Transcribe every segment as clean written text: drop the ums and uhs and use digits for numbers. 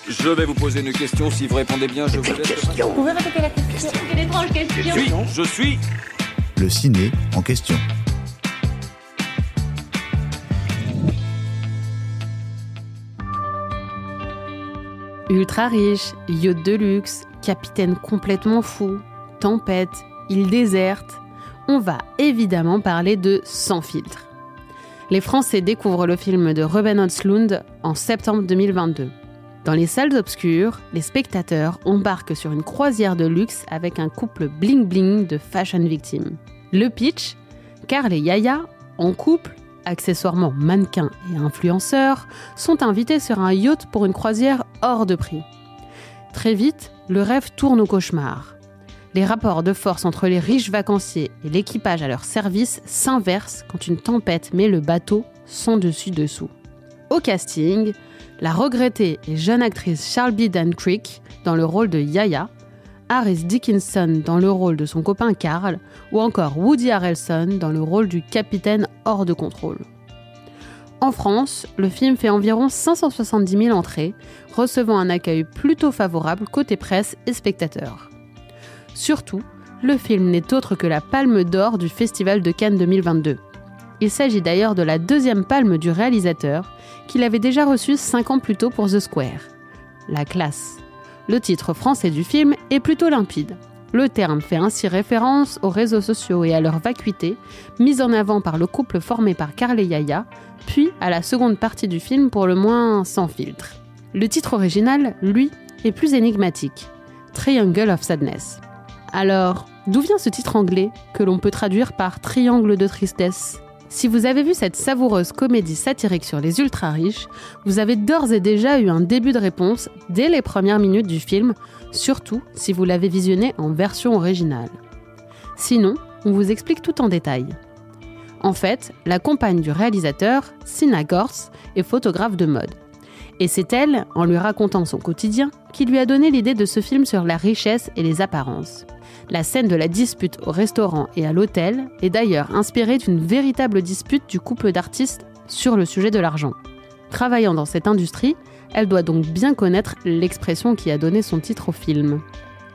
Je vais vous poser une question. Si vous répondez bien, je vous laisse. Vous pouvez répéter la question? Quelle étrange question. Je suis. Le ciné en question. Ultra riche, yacht de luxe, capitaine complètement fou, tempête, île déserte, on va évidemment parler de Sans filtre. Les Français découvrent le film de Ruben Östlund en septembre 2022. Dans les salles obscures, les spectateurs embarquent sur une croisière de luxe avec un couple bling-bling de fashion victimes. Le pitch, Carl et Yaya, en couple, accessoirement mannequins et influenceurs, sont invités sur un yacht pour une croisière hors de prix. Très vite, le rêve tourne au cauchemar. Les rapports de force entre les riches vacanciers et l'équipage à leur service s'inversent quand une tempête met le bateau sans dessus-dessous. Au casting, la regrettée et jeune actrice Charlbi Dan Crick dans le rôle de Yaya, Harris Dickinson dans le rôle de son copain Carl, ou encore Woody Harrelson dans le rôle du capitaine hors de contrôle. En France, le film fait environ 570 000 entrées, recevant un accueil plutôt favorable côté presse et spectateurs. Surtout, le film n'est autre que la Palme d'Or du Festival de Cannes 2022. Il s'agit d'ailleurs de la deuxième palme du réalisateur, qu'il avait déjà reçue 5 ans plus tôt pour The Square. La classe. Le titre français du film est plutôt limpide. Le terme fait ainsi référence aux réseaux sociaux et à leur vacuité, mise en avant par le couple formé par Carl et Yaya, puis à la seconde partie du film pour le moins sans filtre. Le titre original, lui, est plus énigmatique. Triangle of Sadness. Alors, d'où vient ce titre anglais, que l'on peut traduire par Triangle de tristesse ? Si vous avez vu cette savoureuse comédie satirique sur les ultra-riches, vous avez d'ores et déjà eu un début de réponse dès les premières minutes du film, surtout si vous l'avez visionné en version originale. Sinon, on vous explique tout en détail. En fait, la compagne du réalisateur, Sina Gorst, est photographe de mode. Et c'est elle, en lui racontant son quotidien, qui lui a donné l'idée de ce film sur la richesse et les apparences. La scène de la dispute au restaurant et à l'hôtel est d'ailleurs inspirée d'une véritable dispute du couple d'artistes sur le sujet de l'argent. Travaillant dans cette industrie, elle doit donc bien connaître l'expression qui a donné son titre au film.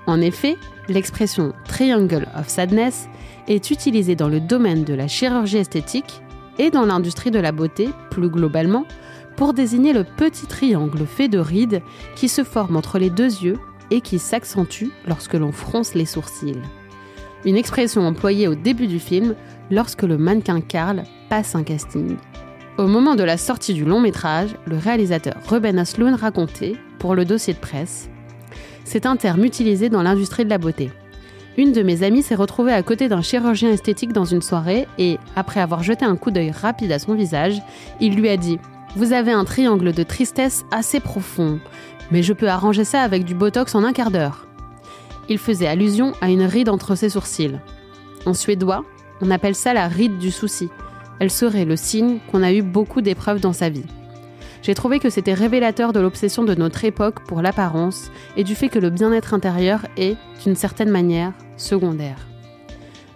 En effet, l'expression « Triangle of Sadness » est utilisée dans le domaine de la chirurgie esthétique et dans l'industrie de la beauté, plus globalement, pour désigner le petit triangle fait de rides qui se forme entre les deux yeux et qui s'accentue lorsque l'on fronce les sourcils. Une expression employée au début du film lorsque le mannequin Carl passe un casting. Au moment de la sortie du long métrage, le réalisateur Ruben Östlund racontait, pour le dossier de presse, « C'est un terme utilisé dans l'industrie de la beauté. Une de mes amies s'est retrouvée à côté d'un chirurgien esthétique dans une soirée et, après avoir jeté un coup d'œil rapide à son visage, il lui a dit « Vous avez un triangle de tristesse assez profond. Mais je peux arranger ça avec du botox en un quart d'heure. » Il faisait allusion à une ride entre ses sourcils. En suédois, on appelle ça la ride du souci. Elle serait le signe qu'on a eu beaucoup d'épreuves dans sa vie. J'ai trouvé que c'était révélateur de l'obsession de notre époque pour l'apparence et du fait que le bien-être intérieur est, d'une certaine manière, secondaire.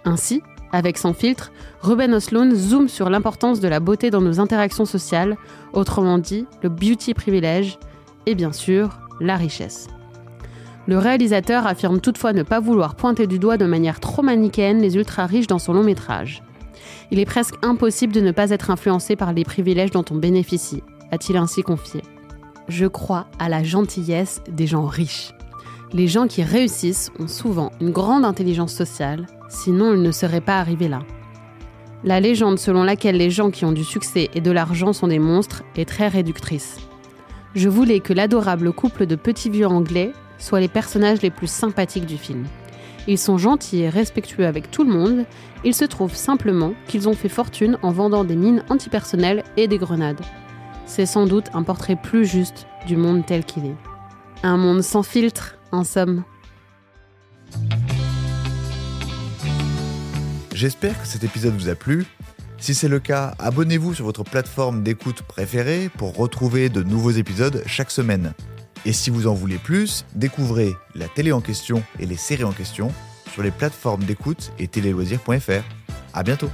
Ainsi, avec Sans filtre, Ruben Östlund zoome sur l'importance de la beauté dans nos interactions sociales, autrement dit, le beauty privilège, et bien sûr, la richesse. Le réalisateur affirme toutefois ne pas vouloir pointer du doigt de manière trop manichéenne les ultra-riches dans son long métrage. Il est presque impossible de ne pas être influencé par les privilèges dont on bénéficie, a-t-il ainsi confié. Je crois à la gentillesse des gens riches. Les gens qui réussissent ont souvent une grande intelligence sociale, sinon ils ne seraient pas arrivés là. La légende selon laquelle les gens qui ont du succès et de l'argent sont des monstres est très réductrice. Je voulais que l'adorable couple de petits vieux anglais soient les personnages les plus sympathiques du film. Ils sont gentils et respectueux avec tout le monde, il se trouve simplement qu'ils ont fait fortune en vendant des mines antipersonnelles et des grenades. C'est sans doute un portrait plus juste du monde tel qu'il est. Un monde sans filtre, en somme. J'espère que cet épisode vous a plu. Si c'est le cas, abonnez-vous sur votre plateforme d'écoute préférée pour retrouver de nouveaux épisodes chaque semaine. Et si vous en voulez plus, découvrez la télé en question et les séries en question sur les plateformes d'écoute et téléloisirs.fr. À bientôt.